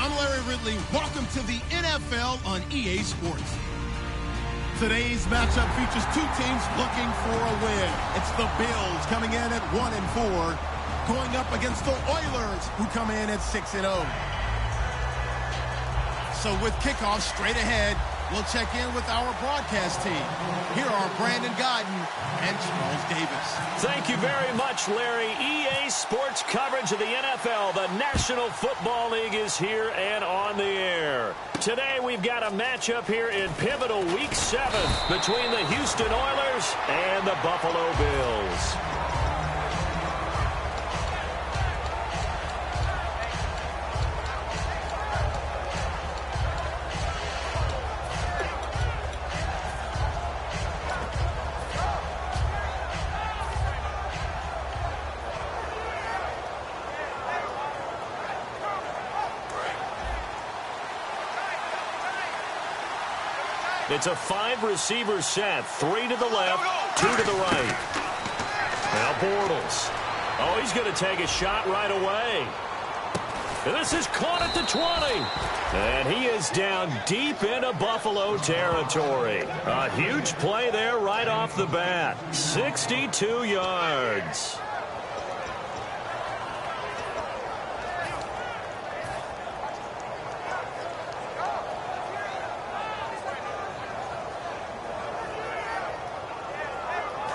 I'm Larry Ridley. Welcome to the NFL on EA Sports. Today's matchup features two teams looking for a win. It's the Bills coming in at 1-4, going up against the Oilers, who come in at 6-0. So with kickoff straight ahead, we'll check in with our broadcast team. Here are Brandon Godden and Charles Davis. Thank you very much, Larry. EA Sports coverage of the NFL. The National Football League is here and on the air. Today we've got a matchup here in pivotal Week 7 between the Houston Oilers and the Buffalo Bills. It's a 5-receiver set. 3 to the left, 2 to the right. Now Bortles. Oh, he's going to take a shot right away. And this is caught at the 20. And he is down deep into Buffalo territory. A huge play there right off the bat. 62 yards.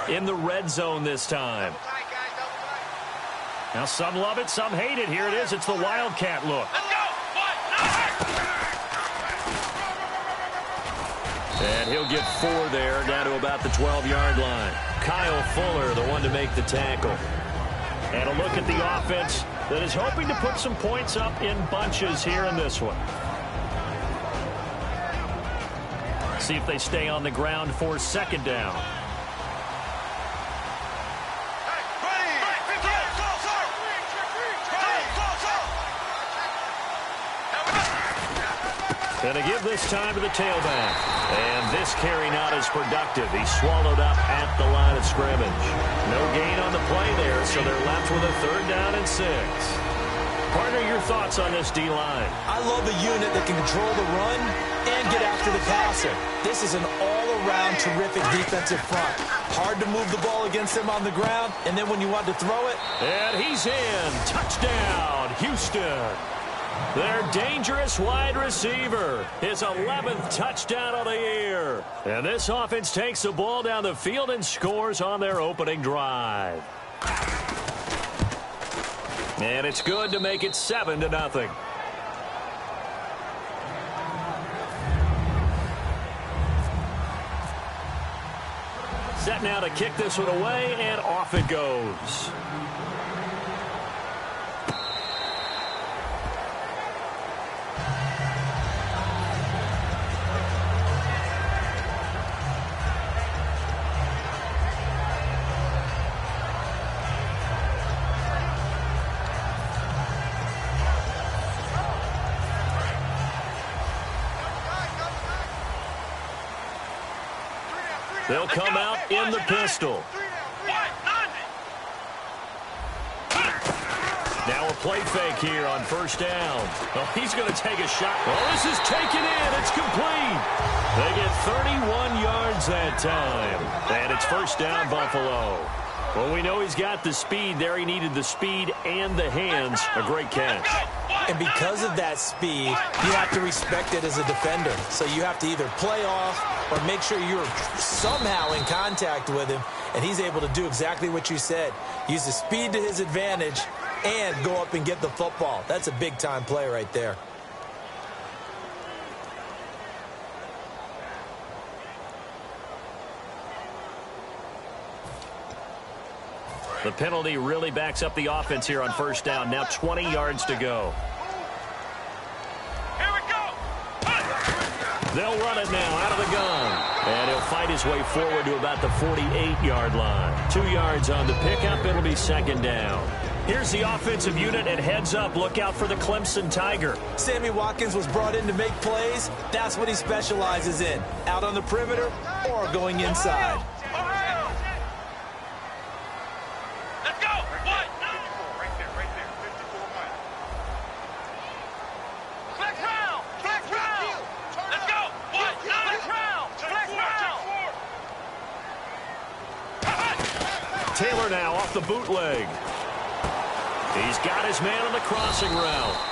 In the red zone this time. Now some love it, some hate it. Here it is. It's the Wildcat look. And he'll get 4 there, down to about the 12-yard line. Kyle Fuller, the one to make the tackle. And a look at the offense that is hoping to put some points up in bunches here in this one. See if they stay on the ground for second down. And to give this time to the tailback. And this carry not as productive. He's swallowed up at the line of scrimmage. No gain on the play there, so they're left with a 3rd down and 6. Partner, your thoughts on this D-line? I love a unit that can control the run and get after the passer. This is an all-around terrific defensive front. Hard to move the ball against them on the ground, and then when you want to throw it. And he's in. Touchdown, Houston. Their dangerous wide receiver. His 11th touchdown of the year. And this offense takes the ball down the field and scores on their opening drive. And it's good to make it 7-0. Set now to kick this one away, and off it goes. They'll come out in the pistol. Now a play fake here on 1st down. Oh, he's going to take a shot. Oh, this is taken in. It's complete. They get 31 yards that time. And it's 1st down, Buffalo. Well, we know he's got the speed there. He needed the speed and the hands. A great catch. And because of that speed, you have to respect it as a defender. So you have to either play off or make sure you're somehow in contact with him. And he's able to do exactly what you said. Use the speed to his advantage and go up and get the football. That's a big-time play right there. The penalty really backs up the offense here on 1st down. Now 20 yards to go. Here we go. They'll run it now out of the gun. And he'll fight his way forward to about the 48-yard line. 2 yards on the pickup. It'll be 2nd down. Here's the offensive unit, and heads up. Look out for the Clemson Tiger. Sammy Watkins was brought in to make plays. That's what he specializes in. Out on the perimeter or going inside. Let's go. What? Right there. 54 miles. Taylor now off the bootleg. He's got his man on the crossing route.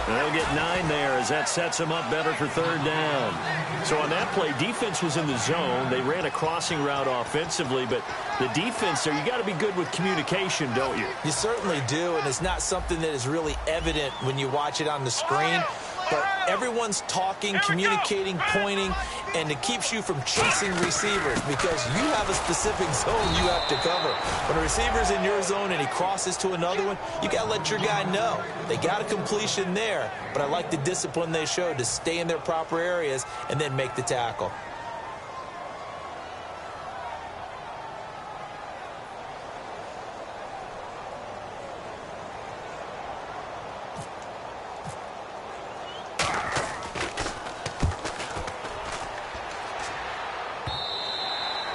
They'll get 9 there as that sets him up better for third down. So on that play, defense was in the zone. They ran a crossing route offensively, but the defense there, you got to be good with communication, don't you? You certainly do, and it's not something that is really evident when you watch it on the screen. But everyone's talking, communicating, pointing, and it keeps you from chasing receivers because you have a specific zone you have to cover. When a receiver's in your zone and he crosses to another one, you got to let your guy know. They got a completion there, but I like the discipline they showed to stay in their proper areas and then make the tackle.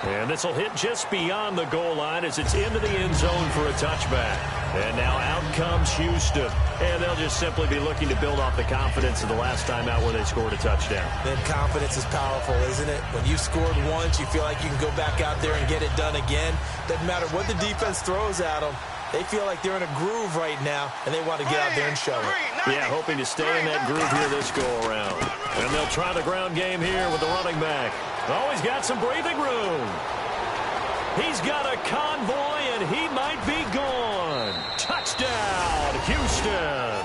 And this will hit just beyond the goal line as it's into the end zone for a touchback. And now out comes Houston. And they'll just simply be looking to build off the confidence of the last time out where they scored a touchdown. Then confidence is powerful, isn't it? When you've scored once, you feel like you can go back out there and get it done again. Doesn't matter what the defense throws at them. They feel like they're in a groove right now, and they want to get out there and show it. Yeah, hoping to stay in that groove here this go-around. And they'll try the ground game here with the running back. Oh, he's got some breathing room. He's got a convoy, and he might be gone. Touchdown, Houston.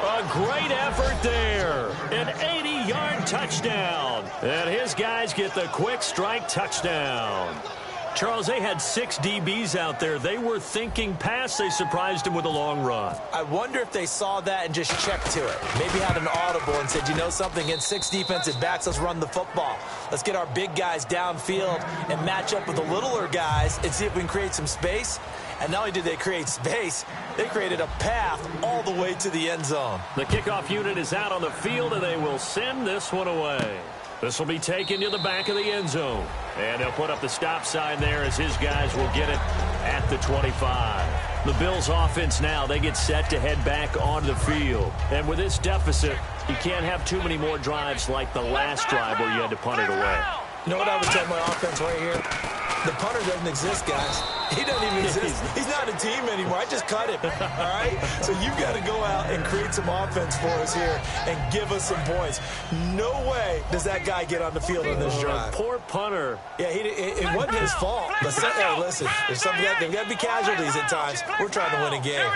A great effort there. An 80-yard touchdown. And his guys get the quick strike touchdown. Charles, they had 6 DBs out there. They were thinking pass. They surprised him with a long run. I wonder if they saw that and just checked to it. Maybe had an audible and said, you know something, against 6 defensive backs, let's run the football. Let's get our big guys downfield and match up with the littler guys and see if we can create some space. And not only did they create space, they created a path all the way to the end zone. The kickoff unit is out on the field, and they will send this one away. This will be taken to the back of the end zone. And he'll put up the stop sign there as his guys will get it at the 25. The Bills offense now, they get set to head back onto the field. And with this deficit, you can't have too many more drives like the last drive where you had to punt it away. You know what I would tell my offense right here? The punter doesn't exist, guys. He doesn't even exist. He's not a team anymore. I just cut him, all right? So you've got to go out and create some offense for us here and give us some points. No way does that guy get on the field on this drive. Poor punter. Yeah, it wasn't his fault. But hey, listen, there's got to be casualties at times. We're trying to win a game.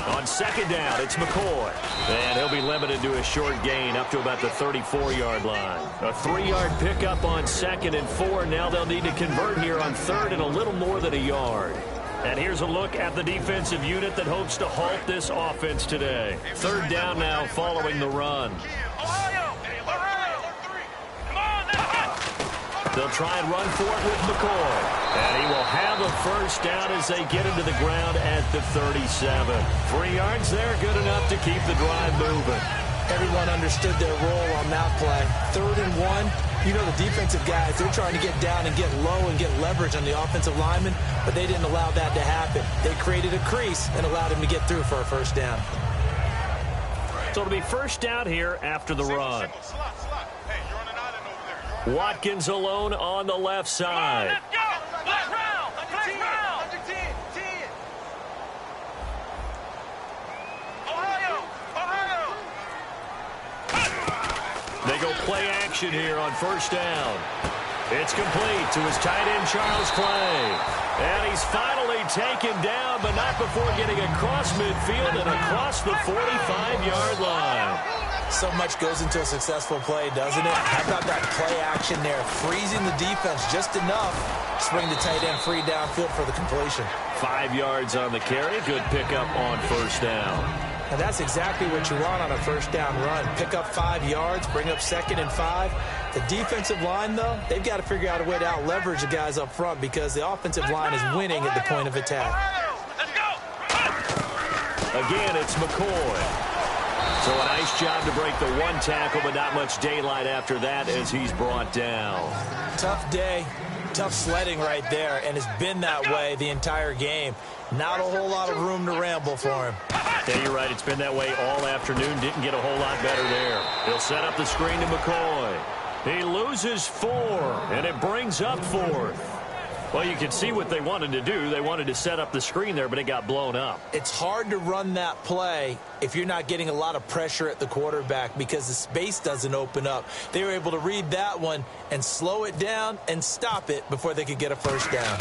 On second down, it's McCoy. And he'll be limited to a short gain up to about the 34-yard line. A 3-yard pickup on 2nd and 4. Now they'll need to convert here on 3rd and a little more than a yard. And here's a look at the defensive unit that hopes to halt this offense today. 3rd down now following the run. They'll try and run for it with McCoy. And he will have a first down as they get into the ground at the 37. 3 yards there, good enough to keep the drive moving. Everyone understood their role on that play. 3rd and 1. You know the defensive guys, they're trying to get down and get low and get leverage on the offensive lineman, but they didn't allow that to happen. They created a crease and allowed him to get through for a first down. So it'll be first down here after the run. Watkins alone on the left side. Let's go! Black round! Black round! Under 10! Ohio! They go play action here on first down. It's complete to his tight end, Charles Clay. And he's finally taken down, but not before getting across midfield and across the 45-yard line. So much goes into a successful play, doesn't it? How about that play action there? Freezing the defense just enough to bring the tight end free downfield for the completion. 5 yards on the carry. Good pickup on first down. And that's exactly what you want on a first down run. Pick up 5 yards, bring up 2nd and 5. The defensive line, though, they've got to figure out a way to out-leverage the guys up front because the offensive line is winning at the point of attack. Again, it's McCoy. So a nice job to break the 1 tackle, but not much daylight after that as he's brought down. Tough day, tough sledding right there, and it's been that way the entire game. Not a whole lot of room to ramble for him. Yeah, you're right. It's been that way all afternoon. Didn't get a whole lot better there. He'll set up the screen to McCoy. He loses 4, and it brings up 4th. Well, you can see what they wanted to do. They wanted to set up the screen there, but it got blown up. It's hard to run that play if you're not getting a lot of pressure at the quarterback because the space doesn't open up. They were able to read that one and slow it down and stop it before they could get a first down.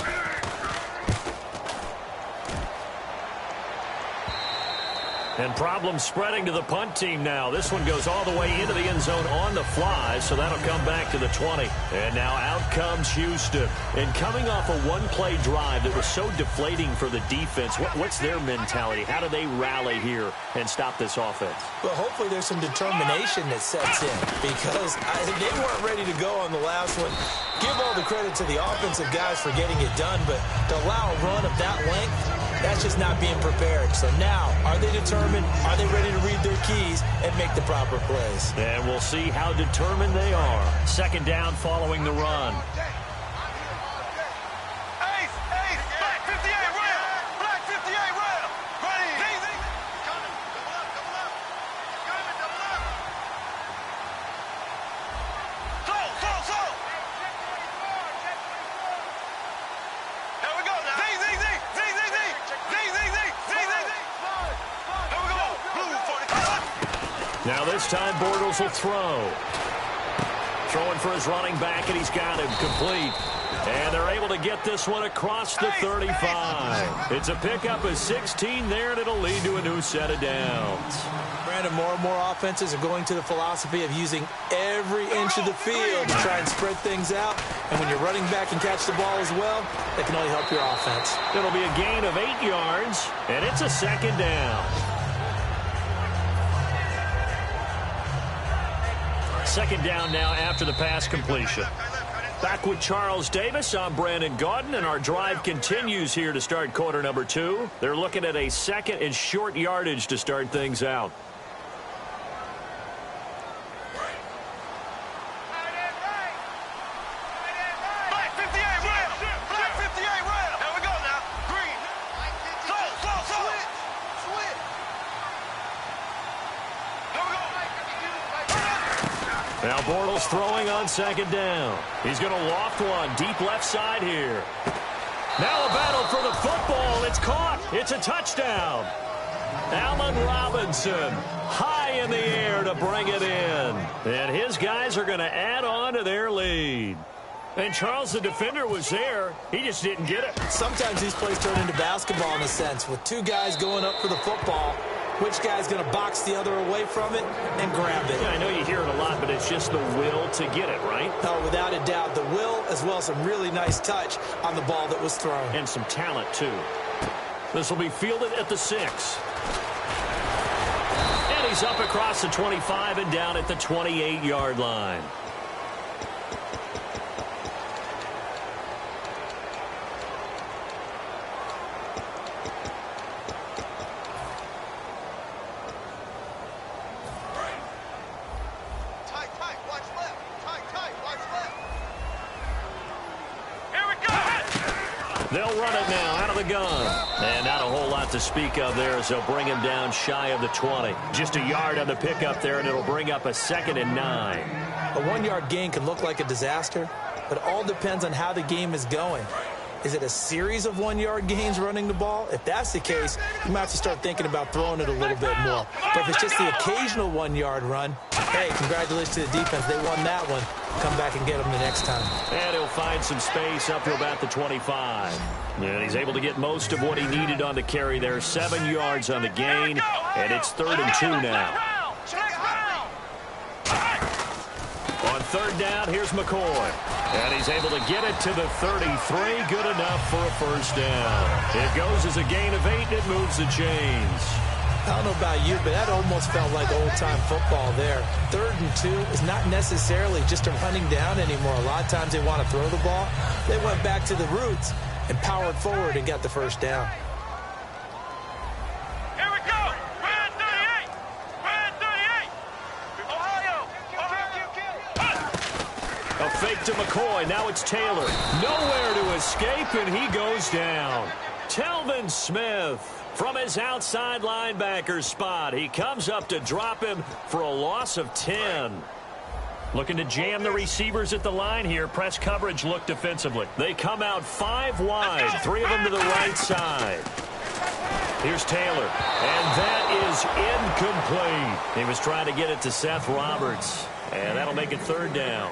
And problems spreading to the punt team now. This one goes all the way into the end zone on the fly, so that'll come back to the 20. And now out comes Houston. And coming off a one-play drive that was so deflating for the defense, what's their mentality? How do they rally here and stop this offense? Well, hopefully there's some determination that sets in because they weren't ready to go on the last one. Give all the credit to the offensive guys for getting it done, but to allow a run of that length, that's just not being prepared. So now, are they determined? Are they ready to read their keys and make the proper plays? And we'll see how determined they are. Second down following the run. Ace, black 58 rail, black 58 rail. Ready. Double up. Slow. Here we go now. Z. Here we go. Blue 45. Now this time Bortles will throw. Throwing for his running back, and he's got him complete. And they're able to get this one across the 35. It's a pickup of 16 there, and it'll lead to a new set of downs. Brandon, more and more offenses are going to the philosophy of using every inch of the field to try and spread things out. And when you're running back and catch the ball as well, that can only help your offense. It'll be a gain of 8 yards, and it's a second down. Second down now after the pass completion. Back with Charles Davis, I'm Brandon Gaudin, and our drive continues here to start quarter number 2. They're looking at a second and short yardage to start things out. Black 58 rail, black 58 rail. Here we go now. Green. Slow. Switch. Here we go. Now Bortles throwing on second down. He's going to loft one deep left side here. Now a battle for the football. It's caught. It's a touchdown. Allen Robinson high in the air to bring it in. And his guys are going to add on to their lead. And Charles, the defender, was there. He just didn't get it. Sometimes these plays turn into basketball in a sense, with two guys going up for the football. Which guy's going to box the other away from it and grab it? Yeah, I know you hear it a lot, but it's just the will to get it, right? Oh, without a doubt. The will, as well as some really nice touch on the ball that was thrown. And some talent, too. This will be fielded at the 6. And he's up across the 25 and down at the 28-yard line. They'll run it now out of the gun. And not a whole lot to speak of there as they'll bring him down shy of the 20. Just a yard on the pickup there, and it'll bring up a 2nd and 9. A 1-yard gain can look like a disaster, but it all depends on how the game is going. Is it a series of 1-yard gains running the ball? If that's the case, you might have to start thinking about throwing it a little bit more. But if it's just the occasional 1-yard run, hey, congratulations to the defense. They won that one. Come back and get them the next time. And he'll find some space up to about the 25. And he's able to get most of what he needed on the carry there. 7 yards on the gain, and it's 3rd and 2 now. On 3rd down, here's McCoy. And he's able to get it to the 33. Good enough for a first down. It goes as a gain of 8, and it moves the chains. I don't know about you, but that almost felt like old-time football there. 3rd and 2 is not necessarily just a running down anymore. A lot of times they want to throw the ball. They went back to the roots and powered forward and got the first down. Here we go. Red 38. Red 38. Ohio. A fake to McCoy. Now it's Taylor. Nowhere to escape, and he goes down. Telvin Smith from his outside linebacker spot. He comes up to drop him for a loss of 10. Looking to jam the receivers at the line here. Press coverage look defensively. They come out 5 wide. 3 of them to the right side. Here's Taylor. And that is incomplete. He was trying to get it to Seth Roberts. And that'll make it 3rd down.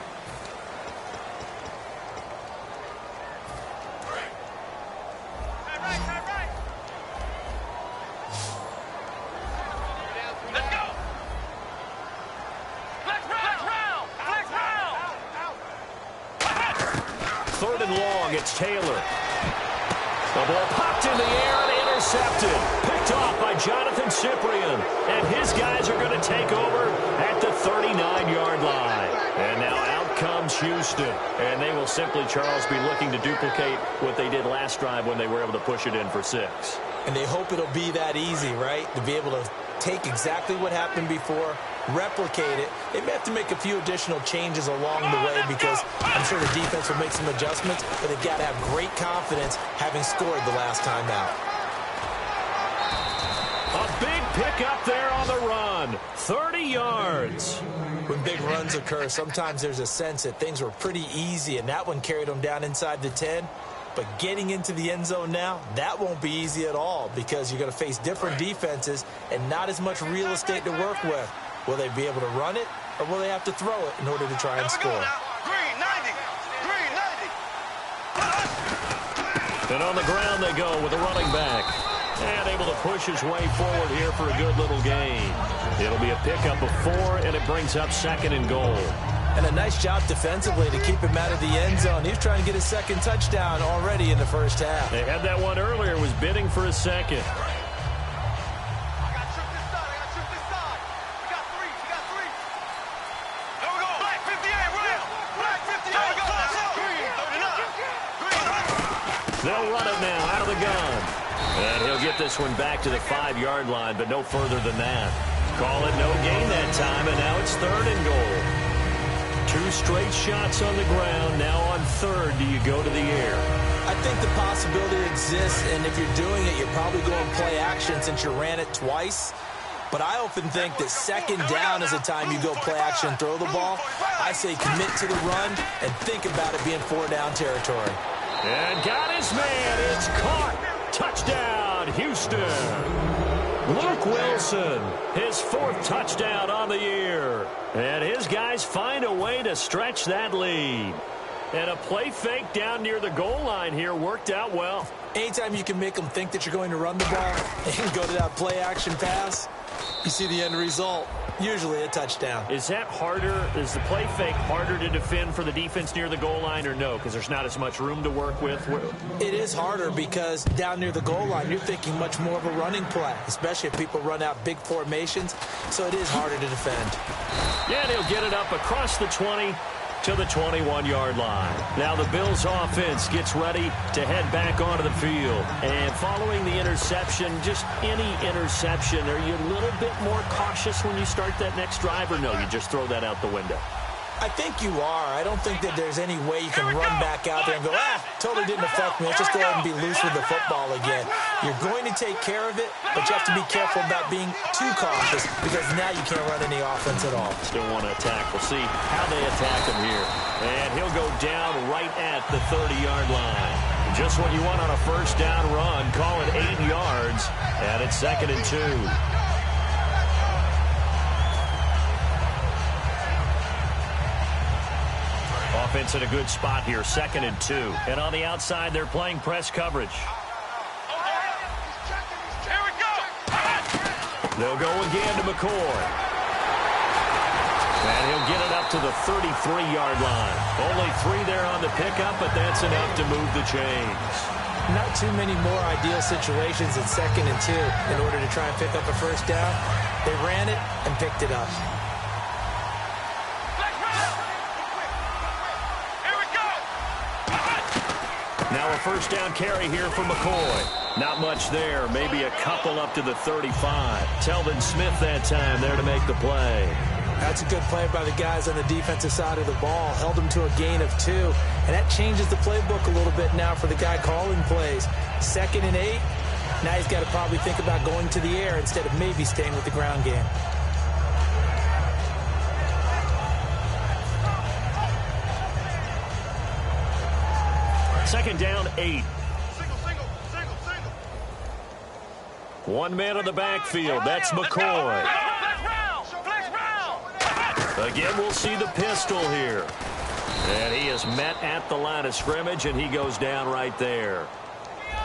It's Taylor. The ball popped in the air and intercepted. Picked off by Jonathan Cyprien. And his guys are going to take over at the 39-yard line. And now out comes Houston. And they will simply, Charles, be looking to duplicate what they did last drive when they were able to push it in for 6. And they hope it'll be that easy, right? To be able to take exactly what happened before, replicate it. They may have to make a few additional changes along the way because I'm sure the defense will make some adjustments, but they've got to have great confidence having scored the last time out. A big pickup there on the run. 30 yards. When big runs occur, sometimes there's a sense that things were pretty easy, and that one carried them down inside the 10. But getting into the end zone now, that won't be easy at all because you're going to face different defenses and not as much real estate to work with. Will they be able to run it, or will they have to throw it in order to try and score? Green 90. Green 90. And on the ground they go with a running back. And able to push his way forward here for a good little gain. It'll be a pickup of 4, and it brings up 2nd and goal. And a nice job defensively to keep him out of the end zone. He was trying to get his 2nd touchdown already in the first half. They had that one earlier, was bidding for a 2nd. They'll run it now out of the gun. And he'll get this one back to the 5-yard line, but no further than that. Call it no gain that time, and now it's 3rd and goal. 2 straight shots on the ground. Now on 3rd, do you go to the air? I think the possibility exists, and if you're doing it, you're probably going play action since you ran it twice. But I often think that 2nd down is the time you go play action, throw the ball. I say commit to the run and think about it being 4-down territory. And got his man. It's caught. Touchdown, Houston. Luke Wilson, his 4th touchdown on the year. And his guys find a way to stretch that lead. And a play fake down near the goal line here worked out well. Anytime you can make them think that you're going to run the ball and go to that play action pass, you see the end result. Usually a touchdown. Is that harder? Is the play fake harder to defend for the defense near the goal line or no? Because there's not as much room to work with? It is harder because down near the goal line, you're thinking much more of a running play, especially if people run out big formations. So it is harder to defend. Yeah, and he'll get it up across the 20 to the 21-yard line. Now the Bills offense gets ready to head back onto the field. And following the interception, just any interception, are you a little bit more cautious when you start that next drive, or no, you just throw that out the window? I think you are. I don't think that there's any way you can run back out there and go, totally didn't affect me. Let's just go ahead and be loose with the football again. You're going to take care of it, but you have to be careful about being too cautious because now you can't run any offense at all. Still want to attack. We'll see how they attack him here. And he'll go down right at the 30-yard line. Just what you want on a 1st down run. Call it 8 yards, and it's 2nd and 2. Offense in a good spot here, 2nd and 2. And on the outside, they're playing press coverage. Here we go. They'll go again to McCoy. And he'll get it up to the 33-yard line. Only 3 there on the pickup, but that's enough to move the chains. Not too many more ideal situations at 2nd and 2 in order to try and pick up a 1st down. They ran it and picked it up. Now a 1st down carry here for McCoy. Not much there, maybe a couple up to the 35. Telvin Smith that time there to make the play. That's a good play by the guys on the defensive side of the ball. Held them to a gain of 2. And that changes the playbook a little bit now for the guy calling plays. 2nd and 8. Now he's got to probably think about going to the air instead of maybe staying with the ground game. Second down, 8. One man on the backfield. That's McCoy. Again, we'll see the pistol here. And he is met at the line of scrimmage, and he goes down right there.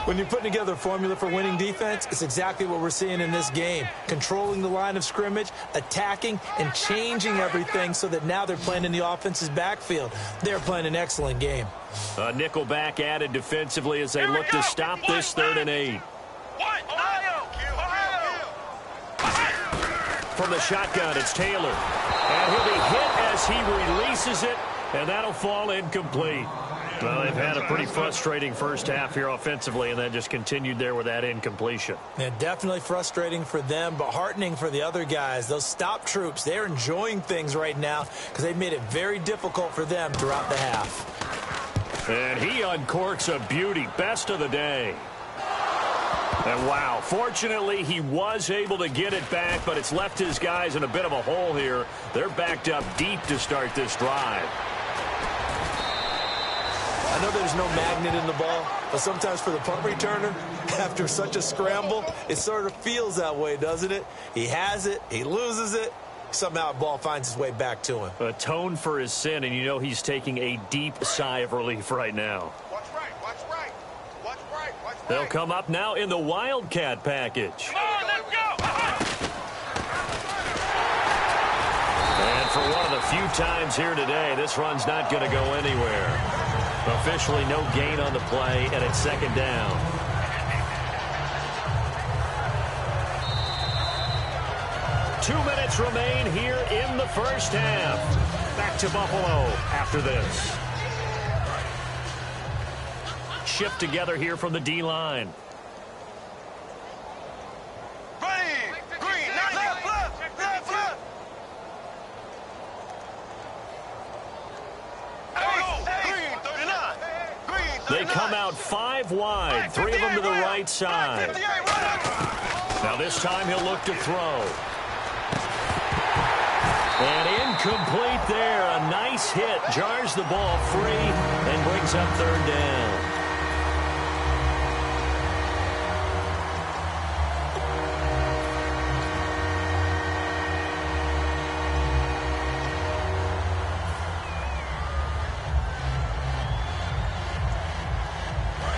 When you're putting together a formula for winning defense, it's exactly what we're seeing in this game. Controlling the line of scrimmage, attacking, and changing everything so that now they're playing in the offense's backfield. They're playing an excellent game. A nickel back added defensively as they look to stop this 3rd and 8. From the shotgun, it's Taylor. And he'll be hit as he releases it, and that'll fall incomplete. Well, they've had a pretty frustrating first half here offensively, and then just continued there with that incompletion. Yeah, definitely frustrating for them, but heartening for the other guys. Those stop troops, they're enjoying things right now because they've made it very difficult for them throughout the half. And he uncorks a beauty. Best of the day. And wow, fortunately he was able to get it back, but it's left his guys in a bit of a hole here. They're backed up deep to start this drive. I know there's no magnet in the ball, but sometimes for the punt returner, after such a scramble, it sort of feels that way, doesn't it? He has it, he loses it, somehow the ball finds its way back to him. Atone for his sin, and you know he's taking a deep sigh of relief right now. They'll come up now in the Wildcat package. Come on, let's go! And for one of the few times here today, this run's not going to go anywhere. Officially no gain on the play, and it's 2nd down. Two minutes remain here in the first half. Back to Buffalo after this. Shift together here from the D-line. They come out 5 wide, 3 of them to the right side. Now this time he'll look to throw. And incomplete there. A nice hit. Jars the ball free and brings up 3rd down.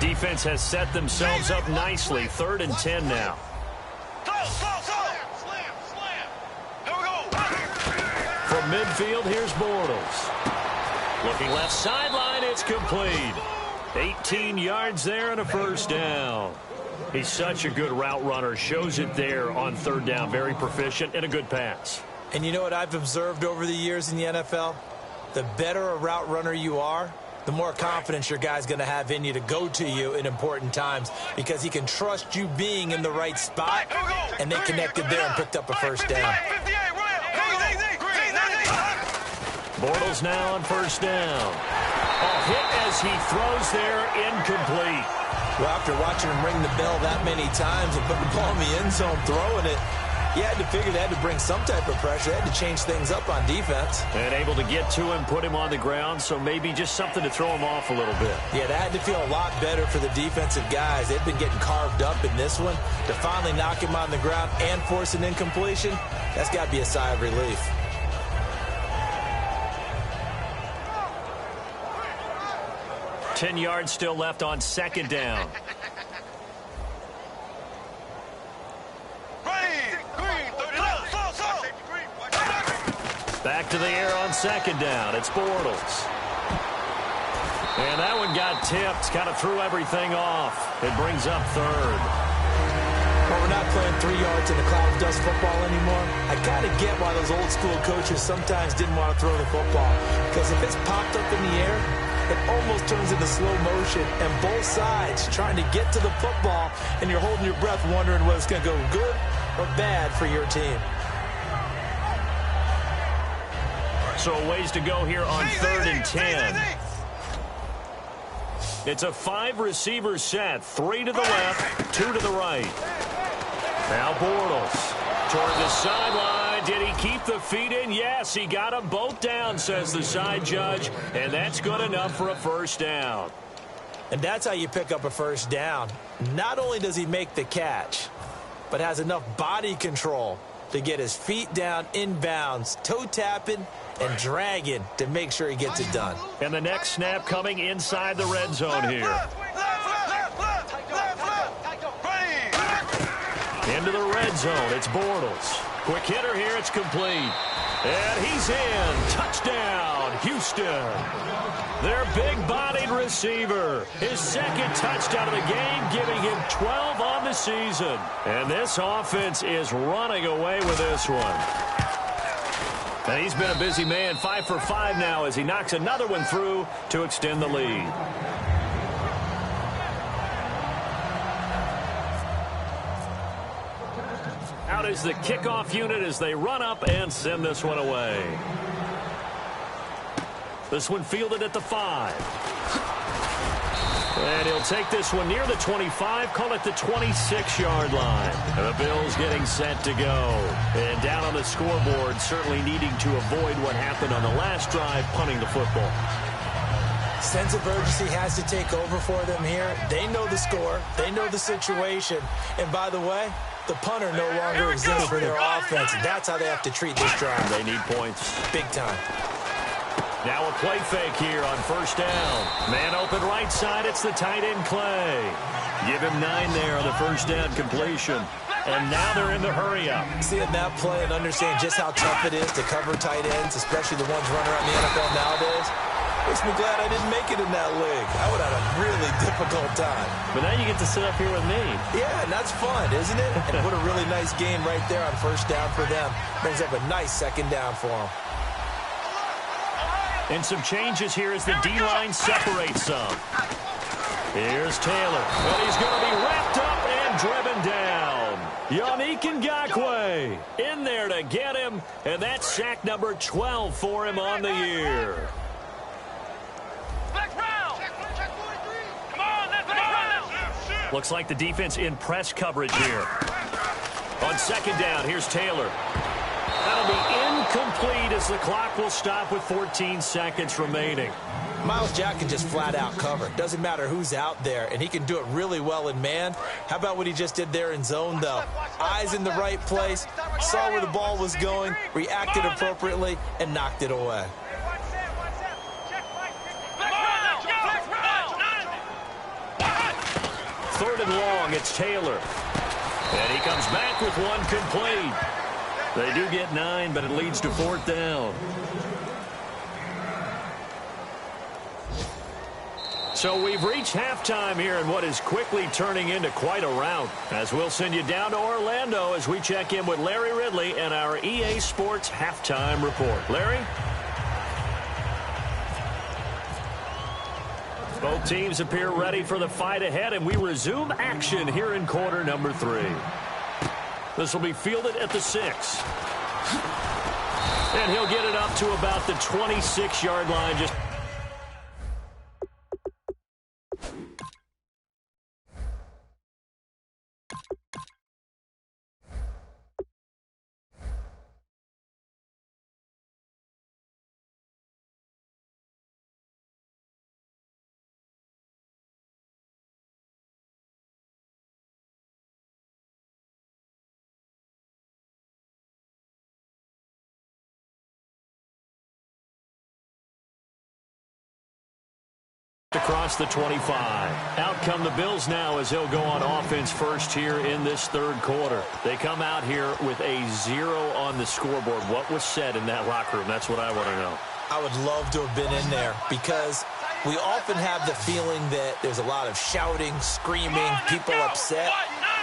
Defense has set themselves up nicely. 3rd and 10 now. From midfield, here's Bortles. Looking left sideline, it's complete. 18 yards there and a first down. He's such a good route runner. Shows it there on 3rd down. Very proficient and a good pass. And you know what I've observed over the years in the NFL? The better a route runner you are, the more confidence your guy's going to have in you to go to you in important times because he can trust you being in the right spot, and they connected there and picked up a first down. Bortles now on 1st down. A hit as he throws there, incomplete. Well, after watching him ring the bell that many times and putting the ball in the end zone, throwing it, you had to figure they had to bring some type of pressure. They had to change things up on defense. And able to get to him, put him on the ground, so maybe just something to throw him off a little bit. Yeah, that had to feel a lot better for the defensive guys. They've been getting carved up in this one. To finally knock him on the ground and force an incompletion, that's got to be a sigh of relief. Ten yards still left on 2nd down. Back to the air on 2nd down. It's Bortles. And that one got tipped. Kind of threw everything off. It brings up 3rd. Well, we're not playing 3 yards in a cloud of dust football anymore. I got to get why those old school coaches sometimes didn't want to throw the football. Because if it's popped up in the air, it almost turns into slow motion. And both sides trying to get to the football, and you're holding your breath wondering whether it's going to go good or bad for your team. So a ways to go here on 3rd and 10. It's a 5-receiver set. 3 to the left, 2 to the right. Now Bortles toward the sideline. Did he keep the feet in? Yes, he got them both down, says the side judge. And that's good enough for a first down. And that's how you pick up a first down. Not only does he make the catch, but has enough body control to get his feet down inbounds, toe tapping and dragging to make sure he gets it done. And the next snap coming inside the red zone here. Into the red zone, it's Bortles. Quick hitter here, it's complete. And he's in. Touchdown, Houston. Their big-bodied receiver. His second touchdown of the game, giving him 12 on the season. And this offense is running away with this one. And he's been a busy man, 5 for 5 now as he knocks another one through to extend the lead. Out is the kickoff unit as they run up and send this one away. This one fielded at the 5. And he'll take this one near the 25, call it the 26-yard line. And the Bills getting set to go. And down on the scoreboard, certainly needing to avoid what happened on the last drive, punting the football. Sense of urgency has to take over for them here. They know the score. They know the situation. And by the way, the punter no longer exists for their offense. That's how they have to treat this drive. They need points. Big time. Now a play fake here on first down. Man open right side. It's the tight end, Clay. Give him 9 there on the first down completion. And now they're in the hurry-up. Seeing that play and understand just how tough it is to cover tight ends, especially the ones running around the NFL nowadays, makes me glad I didn't make it in that league. I would have had a really difficult time. But now you get to sit up here with me. Yeah, and that's fun, isn't it? And what a really nice game right there on first down for them. Brings up a nice second down for them. And some changes here as the D-line separates some. Here's Taylor. And he's going to be wrapped up and driven down. Yannick Ngakoue in there to get him. And that's sack number 12 for him on the year. Looks like the defense in press coverage here. On second down, here's Taylor. That'll be incomplete as the clock will stop with 14 seconds remaining. Myles Jack can just flat out cover. Doesn't matter who's out there, and he can do it really well in man. How about what he just did there in zone, though? Eyes in the right place, saw where the ball was going, reacted appropriately, and knocked it away. Third and long, it's Taylor. And he comes back with one complete. They do get 9, but it leads to fourth down. So we've reached halftime here in what is quickly turning into quite a rout. As we'll send you down to Orlando as we check in with Larry Ridley and our EA Sports Halftime Report. Larry? Both teams appear ready for the fight ahead, and we resume action here in quarter number 3. This will be fielded at the 6. And he'll get it up to about the 26-yard line. Just across the 25. Out come the Bills now as they'll go on offense first here in this third quarter. They come out here with a 0 on the scoreboard. What was said in that locker room? That's what I want to know. I would love to have been in there because we often have the feeling that there's a lot of shouting, screaming, people upset.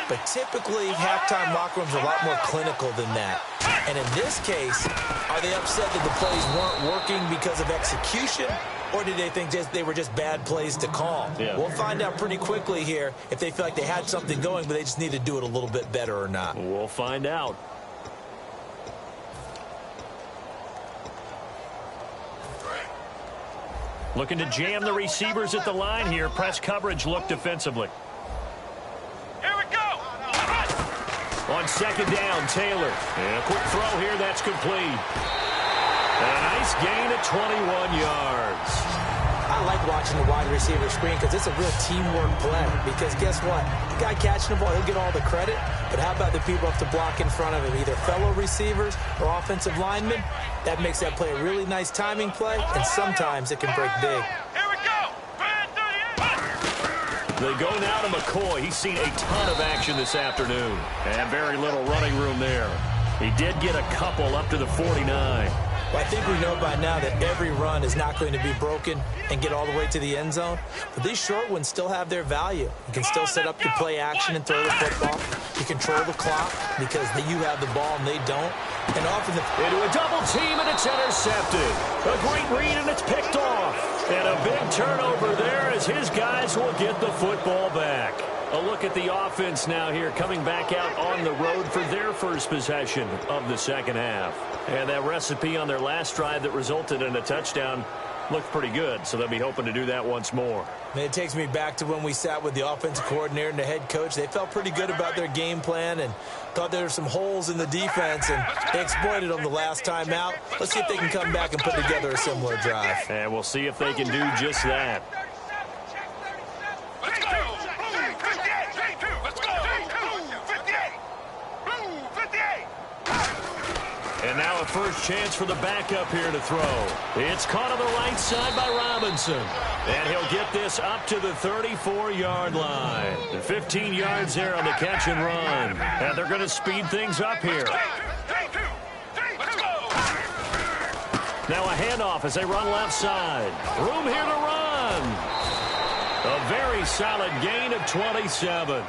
But typically, halftime locker rooms are a lot more clinical than that. And in this case, are they upset that the plays weren't working because of execution? Or did they think they were just bad plays to call? Yeah. We'll find out pretty quickly here if they feel like they had something going, but they just need to do it a little bit better or not. We'll find out. Looking to jam the receivers at the line here. Press coverage look defensively. Here we go. On second down, Taylor. And a quick throw here, that's complete. A nice gain of 21 yards. I I like watching the wide receiver screen because it's a real teamwork play. Because guess what? The guy catching the ball, he'll get all the credit. But how about the people have to block in front of him, either fellow receivers or offensive linemen? That makes that play a really nice timing play, and sometimes it can break big. Here we go. They go now to McCoy. He's seen a ton of action this afternoon. And very little running room there. He did get a couple up to the 49. Well, I think we know by now that every run is not going to be broken and get all the way to the end zone. But these short ones still have their value. You can still set up the play action and throw the football. You control the clock because you have the ball and they don't. And often into a double team, and it's intercepted. A great read, and it's picked off. And a big turnover there as his guys will get the football back. A look at the offense now here, coming back out on the road for their first possession of the second half. And that recipe on their last drive that resulted in a touchdown looked pretty good, so they'll be hoping to do that once more. It takes me back to when we sat with the offensive coordinator and the head coach. They felt pretty good about their game plan and thought there were some holes in the defense, and they exploited them the last time out. Let's see if they can come back and put together a similar drive. And we'll see if they can do just that. Let's go. 58. Let's go. 58. 58. And now a first chance for the backup here to throw. It's caught on the right side by Robinson. And he'll get this up to the 34-yard line. 15 yards there on the catch and run. And they're going to speed things up here. Now a handoff as they run left side. Room here to run. A very solid gain of 27.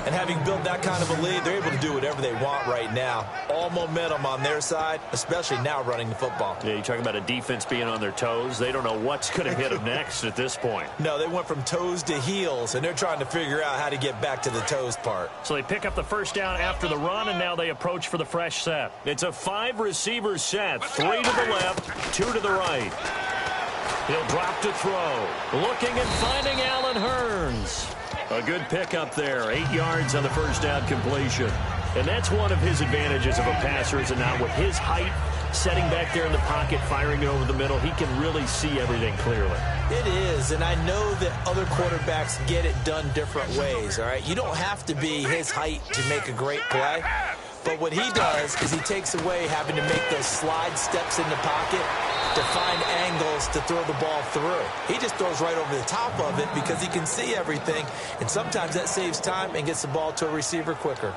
And having built that kind of a lead, they're able to do whatever they want right now. All momentum on their side, especially now running the football. Yeah, you're talking about a defense being on their toes. They don't know what's going to hit them next at this point. No, they went from toes to heels, and they're trying to figure out how to get back to the toes part. So they pick up the first down after the run, and now they approach for the fresh set. It's a 5-receiver set. 3 to the left, 2 to the right. He'll drop to throw. Looking and finding Allen Hurns. A good pickup there. 8 yards on the first down completion. And that's one of his advantages of a passer, is now with his height, setting back there in the pocket, firing it over the middle, he can really see everything clearly. It is, and I know that other quarterbacks get it done different ways, all right? You don't have to be his height to make a great play. But what he does is he takes away having to make those slide steps in the pocket to find angles to throw the ball through. He just throws right over the top of it because he can see everything, and sometimes that saves time and gets the ball to a receiver quicker.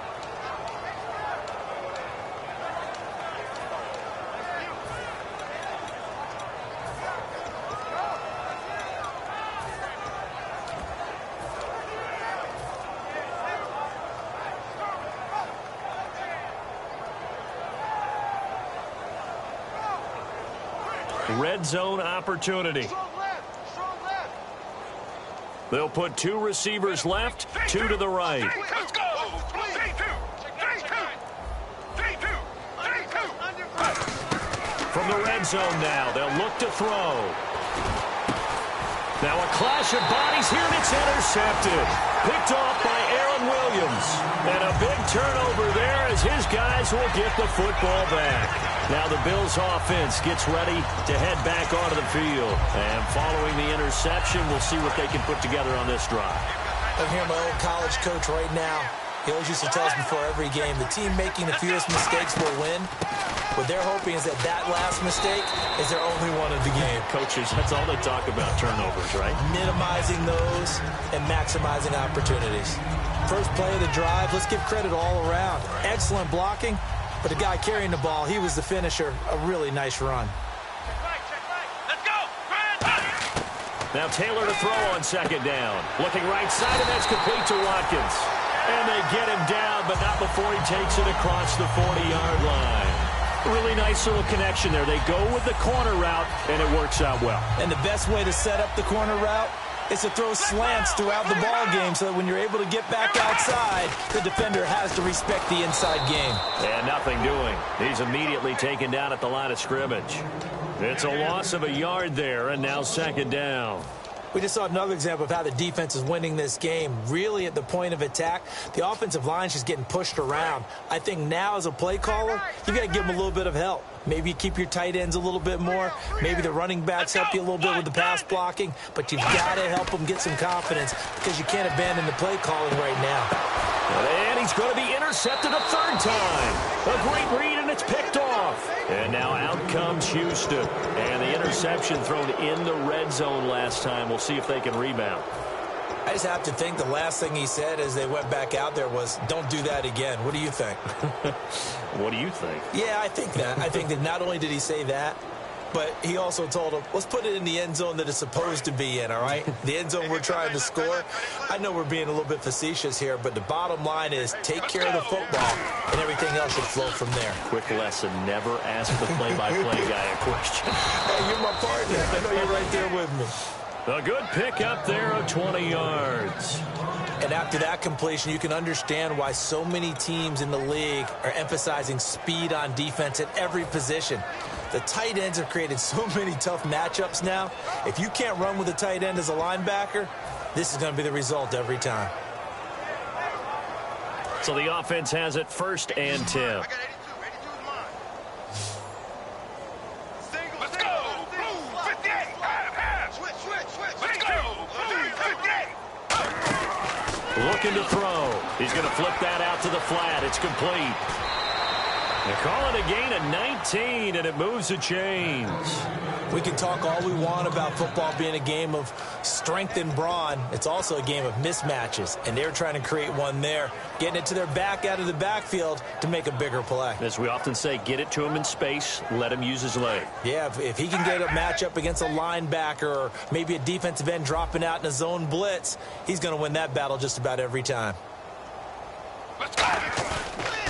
Red zone opportunity. They'll put 2 receivers left, 2 to the right. Let's go. From the red zone now, they'll look to throw. Now a clash of bodies here, and it's intercepted. Picked off by Aaron Williams. And a big turnover there as his guys will get the football back. Now the Bills offense gets ready to head back onto the field. And following the interception, we'll see what they can put together on this drive. I'm here, my old college coach right now. He always used to tell us before every game, the team making the fewest mistakes will win. What they're hoping is that that last mistake is their only one of the game. Coaches, that's all they talk about, turnovers, right? Minimizing those and maximizing opportunities. First play of the drive, let's give credit all around. Excellent blocking, but the guy carrying the ball, he was the finisher. A really nice run. Let's go. Now Taylor to throw on second down. Looking right side, and that's complete to Watkins. And they get him down, but not before he takes it across the 40-yard line. Really nice little connection there. They go with the corner route, and it works out well. And the best way to set up the corner route is to throw slants throughout the ball game so that when you're able to get back outside, the defender has to respect the inside game. And nothing doing. He's immediately taken down at the line of scrimmage. It's a loss of a yard there, and now second down. We just saw another example of how the defense is winning this game. Really at the point of attack, the offensive line is just getting pushed around. I think now as a play caller, you got to give them a little bit of help. Maybe you keep your tight ends a little bit more. Maybe the running backs help you a little bit with the pass blocking. But you've got to help them get some confidence because you can't abandon the play calling right now. And he's going to be intercepted a third time. A great read, and it's picked off. And now out comes Houston. And the interception thrown in the red zone last time. We'll see if they can rebound. I just have to think the last thing he said as they went back out there was, don't do that again. What do you think? What do you think? Yeah, I think that. I think that not only did he say that, but he also told him, let's put it in the end zone that it's supposed to be in, all right? The end zone we're trying to score. I know we're being a little bit facetious here, but the bottom line is take care of the football, and everything else should flow from there. Quick lesson, never ask the play-by-play guy a question. Hey, you're my partner. I know you're right there with me. A good pick up there of 20 yards. And after that completion, you can understand why so many teams in the league are emphasizing speed on defense at every position. The tight ends have created so many tough matchups now. If you can't run with a tight end as a linebacker, this is going to be the result every time. So the offense has it 1st and 10. I got 82. 82 is mine. Let's go. Blue 58. Half. Switch. Let's go. Blue 58. Looking to throw. He's going to flip that out to the flat. It's complete. They call it a gain of 19, and it moves the chains. We can talk all we want about football being a game of strength and brawn. It's also a game of mismatches, and they're trying to create one there, getting it to their back out of the backfield to make a bigger play. As we often say, get it to him in space, let him use his leg. Yeah, if he can get a matchup against a linebacker or maybe a defensive end dropping out in a zone blitz, he's going to win that battle just about every time. Let's go.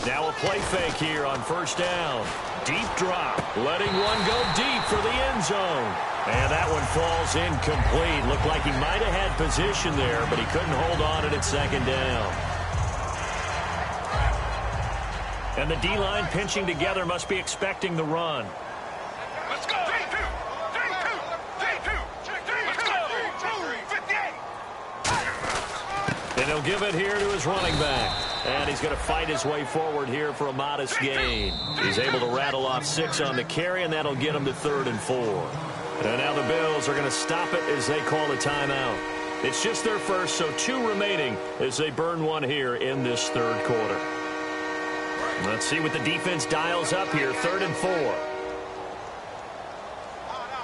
Now a play fake here on 1st down. Deep drop, letting one go deep for the end zone. And that one falls incomplete. Looked like he might have had position there, but he couldn't hold on it at 2nd down. And the D-line pinching together must be expecting the run. Let's go. 3-2. Let's go. 58. And he'll give it here to his running back. And he's going to fight his way forward here for a modest gain. He's able to rattle off 6 on the carry, and that'll get him to 3rd and 4. And now the Bills are going to stop it as they call a timeout. It's just their first, so 2 remaining as they burn one here in this 3rd quarter. Let's see what the defense dials up here, 3rd and 4.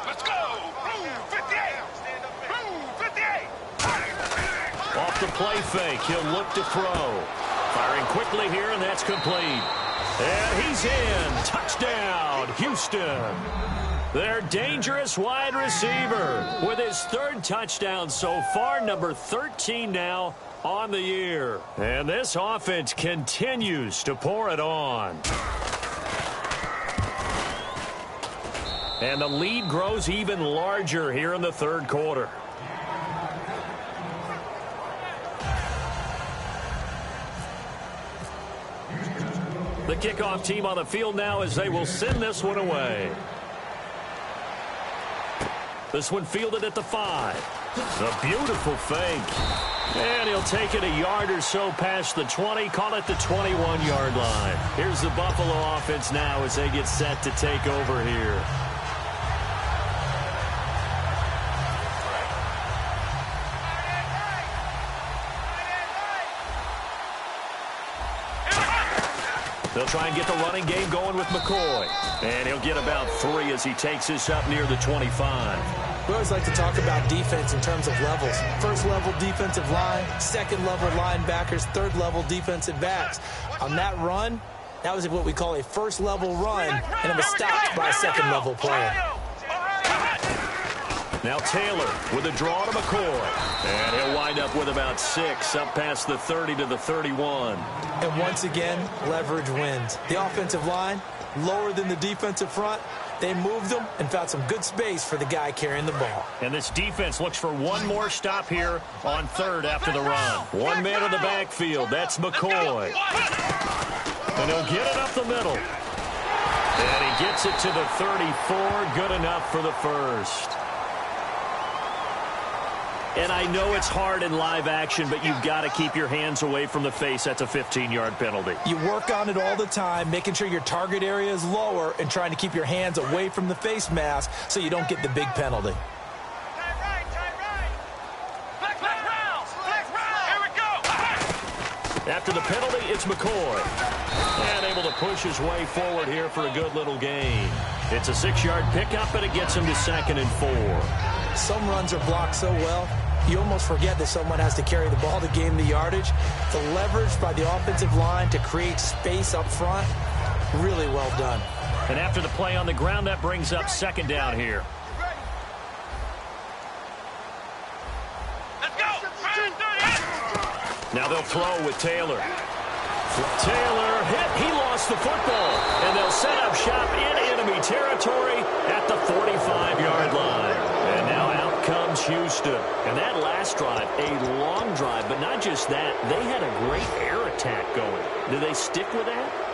Let's go. Blue 58. Blue 58. Off the play fake, he'll look to throw. Firing quickly here, and that's complete. And he's in. Touchdown, Houston. Their dangerous wide receiver with his 3rd touchdown so far, number 13 now on the year. And this offense continues to pour it on. And the lead grows even larger here in the 3rd quarter. The kickoff team on the field now as they will send this one away. This one fielded at the 5. A beautiful fake. And he'll take it a yard or so past the 20, call it the 21-yard line. Here's the Buffalo offense now as they get set to take over here. They'll try and get the running game going with McCoy. And he'll get about 3 as he takes this up near the 25. We always like to talk about defense in terms of levels. 1st level defensive line, 2nd level linebackers, 3rd level defensive backs. On that run, that was what we call a 1st level run, and it was stopped by a 2nd level player. Now Taylor with a draw to McCoy. And he'll wind up with about 6 up past the 30 to the 31. And once again, leverage wins. The offensive line, lower than the defensive front. They moved them and found some good space for the guy carrying the ball. And this defense looks for one more stop here on 3rd after the run. 1 man in the backfield. That's McCoy. And he'll get it up the middle. And he gets it to the 34. Good enough for the 1st. And I know it's hard in live action, but you've got to keep your hands away from the face. That's a 15-yard penalty. You work on it all the time, making sure your target area is lower and trying to keep your hands away from the face mask so you don't get the big penalty. After the penalty, it's McCoy. And able to push his way forward here for a good little gain. It's a 6-yard pickup, and it gets him to 2nd and 4. Some runs are blocked so well, you almost forget that someone has to carry the ball to gain the yardage. The leverage by the offensive line to create space up front, really well done. And after the play on the ground, that brings up 2nd down here. Now they'll throw with Taylor. Taylor hit. He lost the football. And they'll set up shop in enemy territory at the 45-yard line. And now out comes Houston. And that last drive, a long drive, but not just that. They had a great air attack going. Do they stick with that?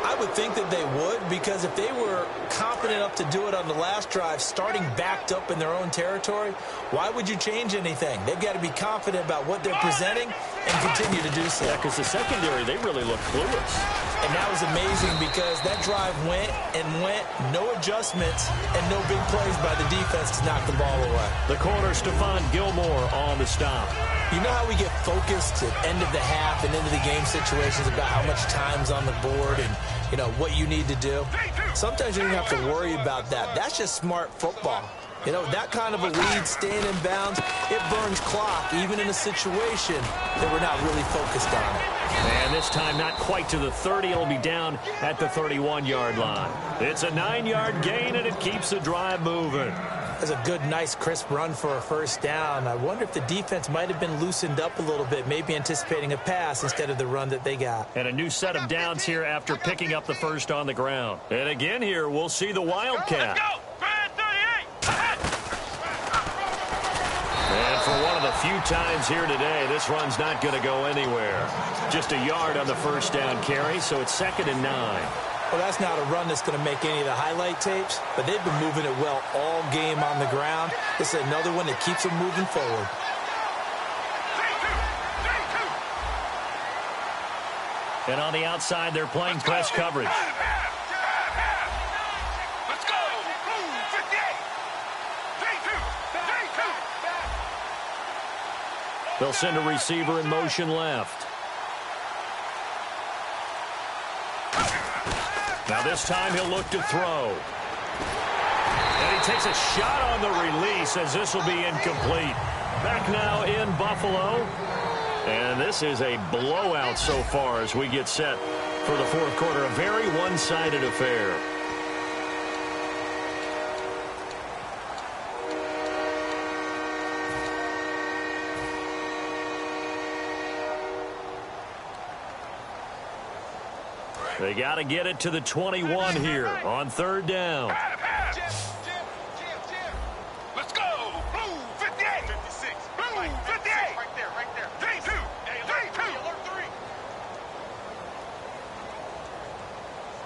I would think that they would, because if they were confident enough to do it on the last drive, starting backed up in their own territory, why would you change anything? They've got to be confident about what they're presenting and continue to do so. Yeah, because the secondary, they really look clueless. And that was amazing because that drive went and went, no adjustments, and no big plays by the defense to knock the ball away. The corner, Stephon Gilmore on the stop. You know how we get focused at end of the half and into the game situations about how much time's on the board and, you know, what you need to do? Sometimes you don't have to worry about that. That's just smart football. You know, that kind of a lead, staying in bounds, it burns clock, even in a situation that we're not really focused on it. And this time not quite to the 30. It'll be down at the 31-yard line. It's a 9-yard gain, and it keeps the drive moving. That's a good, nice, crisp run for a first down. I wonder if the defense might have been loosened up a little bit, maybe anticipating a pass instead of the run that they got. And a new set of downs here after picking up the first on the ground. And again here, we'll see the Wildcat. And for one of the few times here today, this run's not going to go anywhere. Just a yard on the first down carry, so it's 2nd and 9. Well, that's not a run that's going to make any of the highlight tapes, but they've been moving it well all game on the ground. This is another one that keeps them moving forward. And on the outside, they're playing press coverage. Let's go. 58. They'll send a receiver in motion left. Now this time he'll look to throw. And he takes a shot on the release as this will be incomplete. Back now in Buffalo. And this is a blowout so far as we get set for the fourth quarter. A very one-sided affair. They got to get it to the 21 here on 3rd down. Let's go. Blue 58. 56. Blue 58. Right there. J2. Alert 3.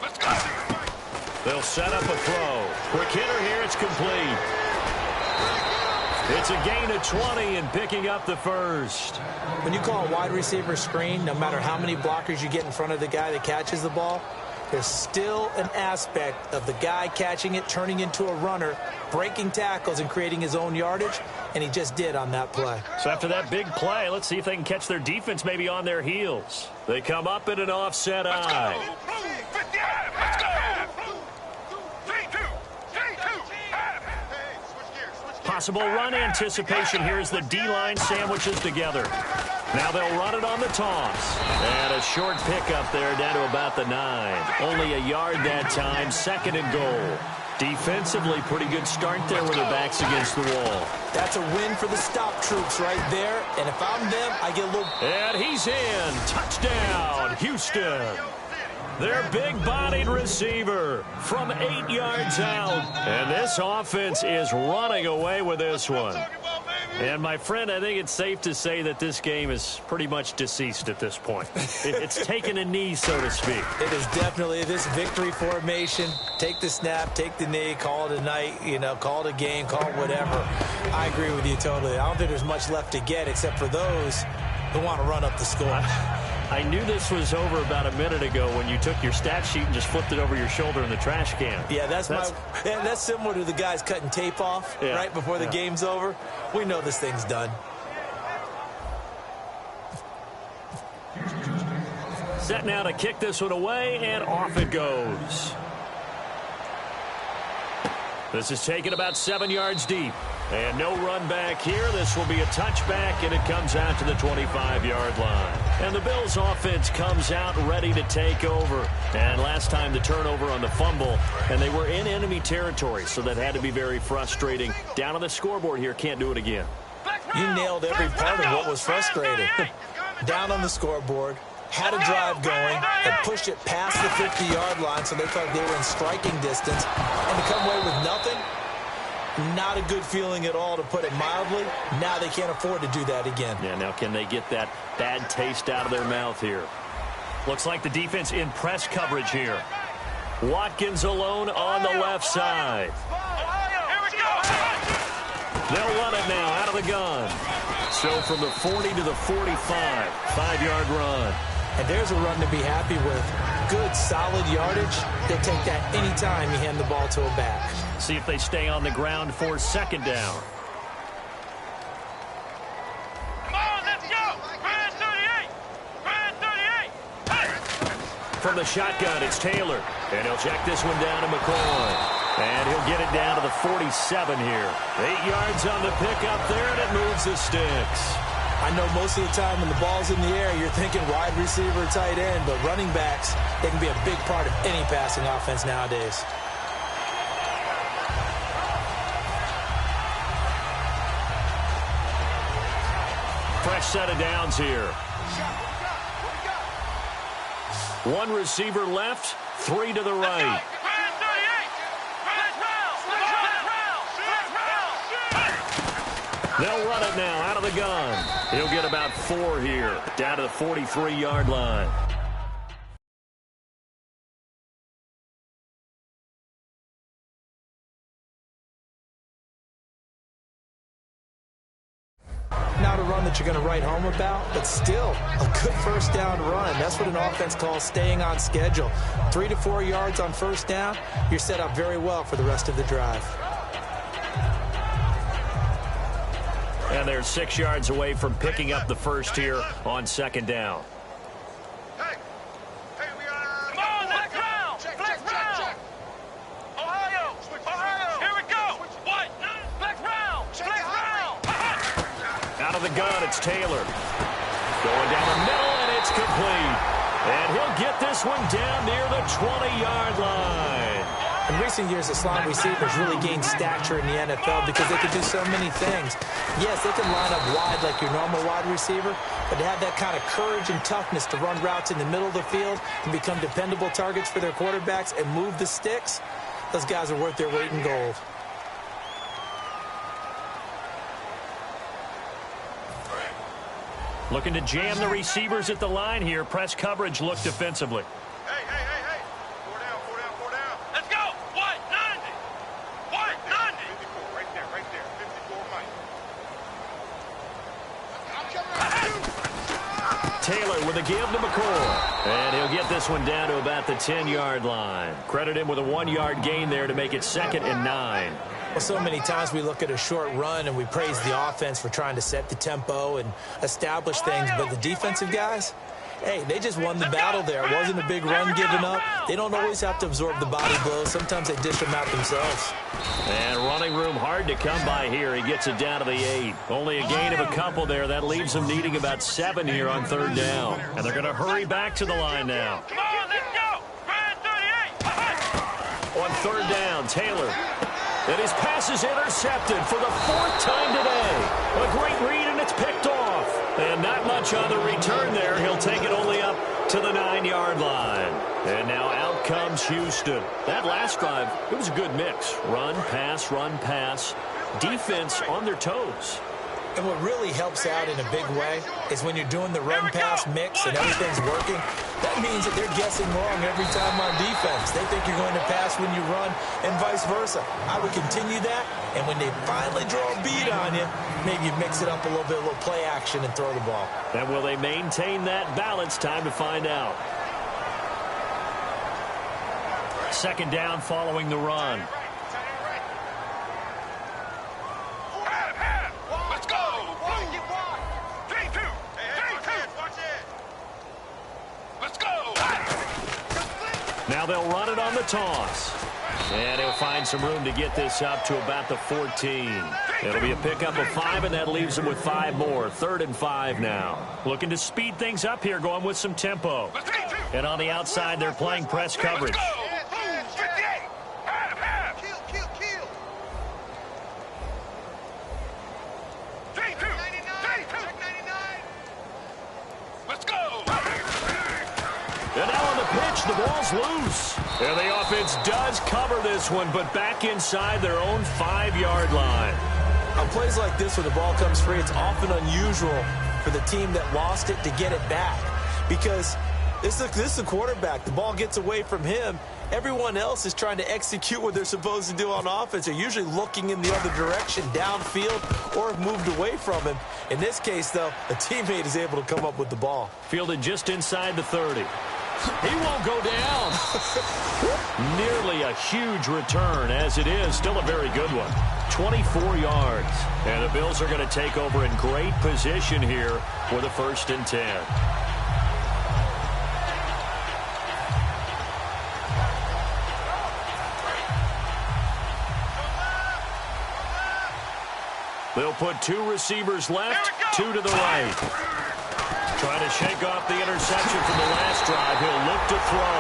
Let's go. They'll set up a throw. Quick hitter here. It's complete. It's a gain of 20 and picking up the first. When you call a wide receiver screen, no matter how many blockers you get in front of the guy that catches the ball, there's still an aspect of the guy catching it, turning into a runner, breaking tackles and creating his own yardage, and he just did on that play. So after that big play, let's see if they can catch their defense maybe on their heels. They come up in an offset eye. Let's go. Possible run anticipation here as the D-line sandwiches together. Now they'll run it on the toss. And a short pickup there down to about the 9. Only a yard that time, 2nd and goal. Defensively, pretty good start there with their backs against the wall. That's a win for the stop troops right there. And if I'm them, I get a little... And he's in. Touchdown, Houston. Their big-bodied receiver from 8 yards out. And this offense is running away with this one. And, my friend, I think it's safe to say that this game is pretty much deceased at this point. It's taken a knee, so to speak. It is definitely this victory formation. Take the snap, take the knee, call it a night, call it a game, call it whatever. I agree with you totally. I don't think there's much left to get except for those who want to run up the score. I knew this was over about a minute ago when you took your stat sheet and just flipped it over your shoulder in the trash can. Yeah, that's similar to the guys cutting tape off right before the game's over. We know this thing's done. Set now to kick this one away, and off it goes. This is taken about 7 yards deep. And no run back here. This will be a touchback, and it comes out to the 25-yard line. And the Bills' offense comes out ready to take over. And last time the turnover on the fumble, and they were in enemy territory, so that had to be very frustrating. Down on the scoreboard here, can't do it again. You nailed every part of what was frustrating. Down on the scoreboard, had a drive going, had pushed it past the 50-yard line, so they thought they were in striking distance, and to come away with nothing. Not a good feeling at all, to put it mildly. Now they can't afford to do that again. Yeah, now can they get that bad taste out of their mouth here? Looks like the defense in press coverage here. Watkins alone on the left side. They'll run it now out of the gun. So from the 40 to the 45, 5-yard run. And there's a run to be happy with. Good, solid yardage. They'll take that any time you hand the ball to a back. See if they stay on the ground for second down. Come on, let's go! Grand 38! Grand 38! Hey! From the shotgun, it's Taylor. And he'll check this one down to McCoy. And he'll get it down to the 47 here. 8 yards on the pickup there, and it moves the sticks. I know most of the time when the ball's in the air, you're thinking wide receiver, tight end, but running backs, they can be a big part of any passing offense nowadays. Fresh set of downs here. One receiver left, 3 to the right. They'll run it now out of the gun. He'll get about 4 here, down to the 43-yard line. Not a run that you're going to write home about, but still a good first down run. That's what an offense calls staying on schedule. 3 to 4 yards on first down, you're set up very well for the rest of the drive. And they're 6 yards away from picking up the first here on second down. Hey, we are... Come on, let's go! Flex round! Ohio! Here we go! What? Flex round! Flex round! Out of the gun, it's Taylor. Going down the middle, and it's complete. And he'll get this one down near the 20-yard line. In recent years, the slot receivers really gained stature in the NFL because they could do so many things. Yes, they can line up wide like your normal wide receiver, but to have that kind of courage and toughness to run routes in the middle of the field and become dependable targets for their quarterbacks and move the sticks, those guys are worth their weight in gold. Looking to jam the receivers at the line here. Press coverage look defensively. Hey! 4 down. Let's go! What? 90! What? 90! 54, right there. 54, Mike. Taylor with a give to McCoy. And he'll get this one down to about the 10-yard line. Credit him with a 1-yard gain there to make it 2nd and 9. Well, so many times we look at a short run and we praise the offense for trying to set the tempo and establish things, but the defensive guys, hey, they just won the battle there. It wasn't a big run given up. They don't always have to absorb the body blows. Sometimes they dish them out themselves. And running room hard to come by here. He gets it down to the 8. Only a gain of a couple there. That leaves them needing about 7 here on 3rd down. And they're going to hurry back to the line now. Come on, let's go! Grand 38! On 3rd down, Taylor. And his pass is intercepted for the 4th time today. A great read, and it's picked off. And not much on the return there. He'll take it only up to the 9-yard line. And now out comes Houston. That last drive, it was a good mix. Run, pass, defense on their toes. And what really helps out in a big way is when you're doing the run-pass mix and everything's working, that means that they're guessing wrong every time on defense. They think you're going to pass when you run and vice versa. I would continue that, and when they finally draw a beat on you, maybe you mix it up a little bit, a little play action, and throw the ball. And will they maintain that balance? Time to find out. Second down following the run. Now they'll run it on the toss. And he'll find some room to get this up to about the 14. It'll be a pickup of 5, and that leaves him with 5 more. 3rd and 5 now. Looking to speed things up here, going with some tempo. And on the outside, they're playing press coverage. And now on the pitch, the ball's loose. And the offense does cover this one, but back inside their own 5-yard line. On plays like this, when the ball comes free, it's often unusual for the team that lost it to get it back. Because this is the quarterback. The ball gets away from him. Everyone else is trying to execute what they're supposed to do on offense. They're usually looking in the other direction, downfield, or have moved away from him. In this case, though, a teammate is able to come up with the ball. Fielded just inside the 30. He won't go down. Nearly a huge return, as it is. Still a very good one. 24 yards. And the Bills are going to take over in great position here for the 1st and 10. They'll put 2 receivers left, 2 to the right. Trying to shake off the interception from the last drive. He'll look to throw.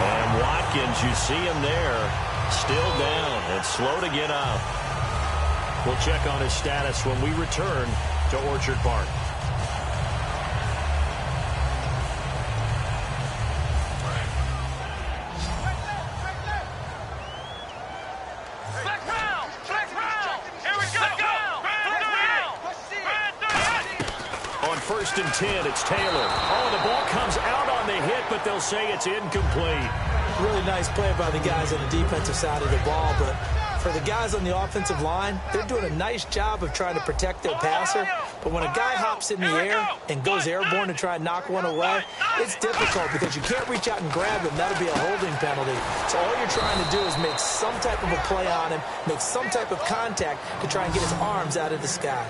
And Watkins, you see him there, still down and slow to get up. We'll check on his status when we return to Orchard Park. First and 10, it's Taylor. Oh, the ball comes out on the hit, but they'll say it's incomplete. Really nice play by the guys on the defensive side of the ball, but for the guys on the offensive line, they're doing a nice job of trying to protect their passer. But when a guy hops in the air and goes airborne to try and knock one away, it's difficult because you can't reach out and grab him. That'll be a holding penalty. So all you're trying to do is make some type of a play on him, make some type of contact to try and get his arms out of the sky.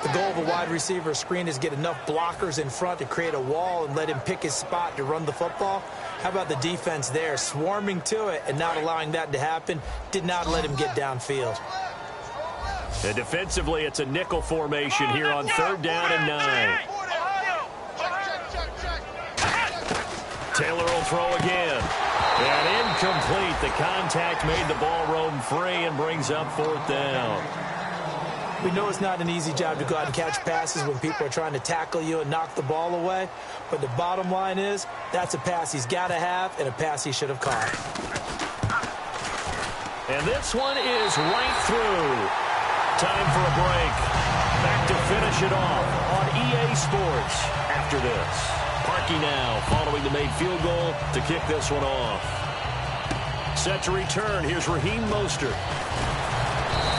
The goal of a wide receiver screen is get enough blockers in front to create a wall and let him pick his spot to run the football. How about the defense there, swarming to it and not allowing that to happen? Did not let him get downfield. And defensively, it's a nickel formation here on 3rd down and 9. Taylor will throw again. And incomplete. The contact made the ball roam free and brings up 4th down. We know it's not an easy job to go out and catch passes when people are trying to tackle you and knock the ball away. But the bottom line is, that's a pass he's got to have and a pass he should have caught. And this one is right through. Time for a break. Back to finish it off on EA Sports after this. Parkey now following the made field goal to kick this one off. Set to return. Here's Raheem Mostert.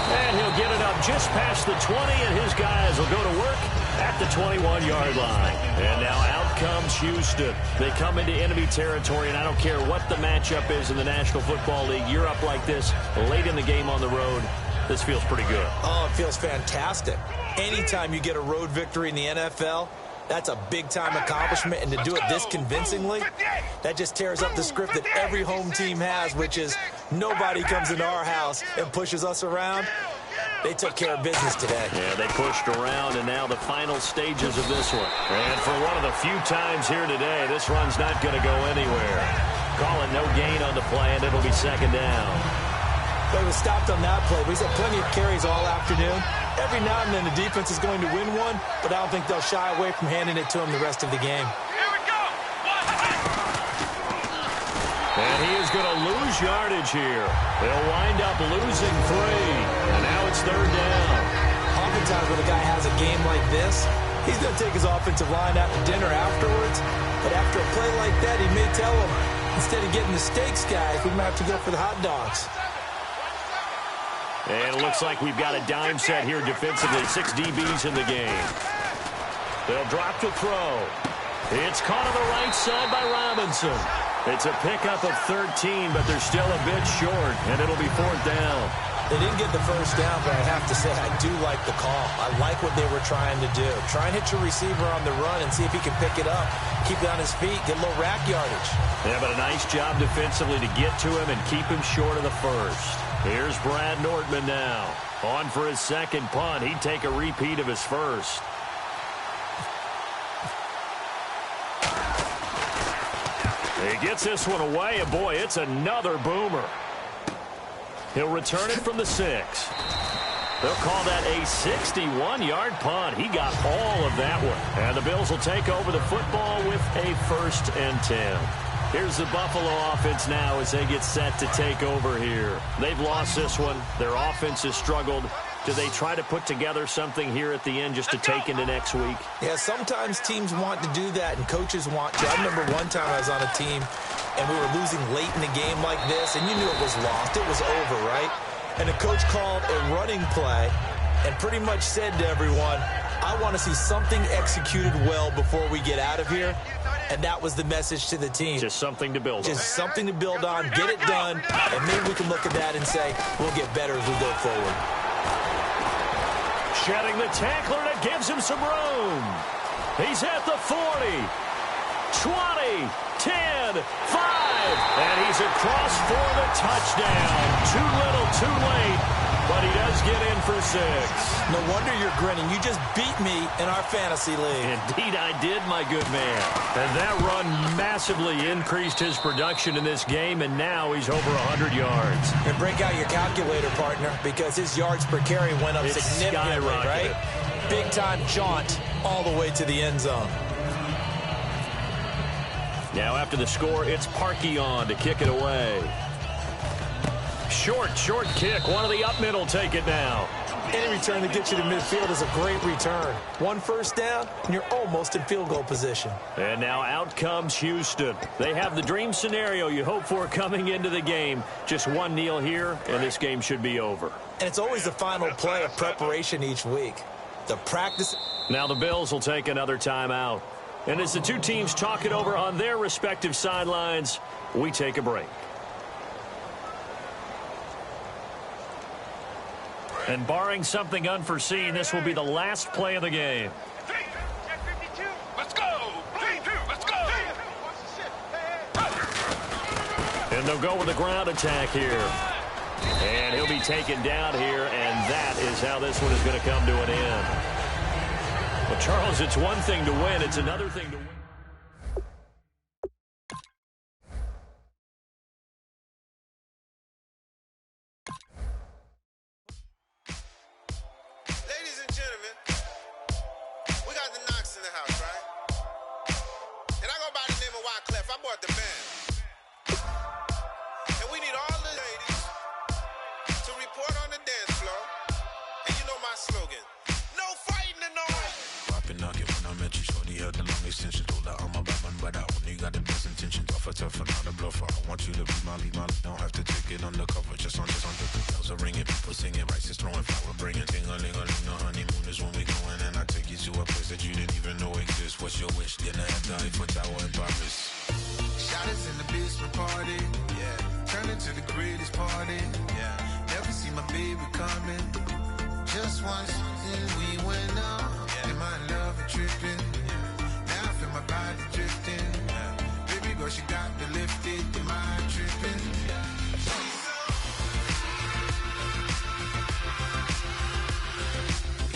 And he'll get it up just past the 20, and his guys will go to work at the 21-yard line. And now out comes Houston. They come into enemy territory, and I don't care what the matchup is in the National Football League. You're up like this late in the game on the road. This feels pretty good. Oh, it feels fantastic. Anytime you get a road victory in the NFL, that's a big-time accomplishment, and to do it this convincingly, that just tears up the script that every home team has, which is nobody comes into our house and pushes us around. They took care of business today. Yeah, they pushed around, and now the final stages of this one. And for one of the few times here today, this run's not going to go anywhere. Calling no gain on the play, and it'll be 2nd down. They were stopped on that play. We've had plenty of carries all afternoon. Every now and then the defense is going to win one, but I don't think they'll shy away from handing it to him the rest of the game. Here we go. And he is going to lose yardage here. They'll wind up losing 3. And now it's 3rd down. oftentimes when a guy has a game like this, he's going to take his offensive line out to dinner afterwards. But after a play like that, he may tell him, instead of getting the steaks, guys, we might have to go for the hot dogs. And it looks like we've got a dime set here defensively. 6 DBs in the game. They'll drop to throw. It's caught on the right side by Robinson. It's a pickup of 13, but they're still a bit short, and it'll be 4th down. They didn't get the first down, but I have to say I do like the call. I like what they were trying to do. Try and hit your receiver on the run and see if he can pick it up. Keep it on his feet, get a little rack yardage. Yeah, but a nice job defensively to get to him and keep him short of the first. Here's Brad Nordman now. On for his second punt. He'd take a repeat of his first. He gets this one away, and boy, it's another boomer. He'll return it from the 6. They'll call that a 61-yard punt. He got all of that one. And the Bills will take over the football with a 1st and 10. Here's the Buffalo offense now as they get set to take over here. They've lost this one. Their offense has struggled. Do they try to put together something here at the end just to take into next week? Yeah, sometimes teams want to do that and coaches want to. I remember one time I was on a team and we were losing late in the game like this, and you knew it was lost. It was over, right? And the coach called a running play and pretty much said to everyone, I want to see something executed well before we get out of here. And that was the message to the team. Just something to build on. Just something to build on, get it done, and maybe we can look at that and say, we'll get better as we go forward. Shedding the tackler, and it gives him some room. He's at the 40, 20, 10, 5, and he's across for the touchdown. Too little, too late, but he does get in for 6. No wonder you're grinning. You just beat me in our fantasy league. Indeed I did, my good man. And that run massively increased his production in this game, and now he's over 100 yards. And break out your calculator, partner, because his yards per carry went up significantly, right? Big-time jaunt all the way to the end zone. Now after the score, it's Parkey on to kick it away. Short kick. One of the up middle take it now. Any return to get you to midfield is a great return. 1 first down, and you're almost in field goal position. And now out comes Houston. They have the dream scenario you hope for coming into the game. Just one kneel here, and this game should be over. And it's always the final play of preparation each week. The practice. Now the Bills will take another timeout. And as the two teams talk it over on their respective sidelines, we take a break. And barring something unforeseen, this will be the last play of the game. Let's go! Let's go! And they'll go with a ground attack here. And he'll be taken down here, and that is how this one is going to come to an end. Well, Charles, it's one thing to win. It's another thing to win. Ladies and gentlemen, we got the Knox in the house, right? And I go by the name of Wyclef. I bought the band. And we need all the ladies to report on the dance floor. And you know my slogan, no fighting in no way. Popping out when I met you, shorty had the long extension. Told her I'm a bad man, but I only got the best intentions. Tougher, not a bluffer. I want you to be my lead, don't have to take it undercover. Just on the bells are ringing, people singing, rice is throwing, flower bringing. Ting-a-ling-a-ling, the honeymoon is when we going, and I take you to a place that you didn't even know exists. What's your wish? Dinner at the Eiffel Tower in Paris. Shot us in the basement party, yeah. Turn into the greatest party, yeah. Never see my baby coming. Just once, then we went up. Yeah. Am I in love and tripping? Yeah. Now I feel my body drifting. Yeah. Baby girl, she got me lifted. Am I tripping? Yeah.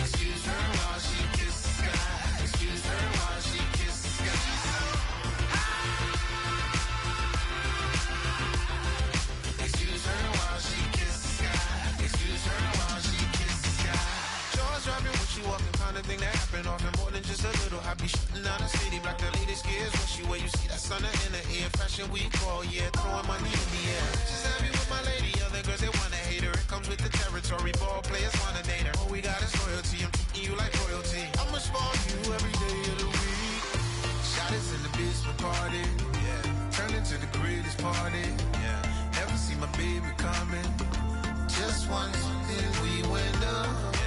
Excuse her while she kisses the sky. Excuse her while she kisses the sky. Excuse her while she kisses the sky. Excuse her while she kisses the sky. Jaws dropping when she walking, kind of thing that happen often. More than just a little. I be shutting down the city, black the latest gears. When she wear, you see that sun in the air. Fashion week all year, throwing money in the air. She's happy with my lady, other girls they wanna hate her. comes with the territory. Ball players want a nader. All we got is loyalty. I'm treating you like royalty. I'ma spoil you every day of the week. Shot is in the basement party. Yeah. Turn into the greatest party. Yeah. Never see my baby coming. Just once, then we went up.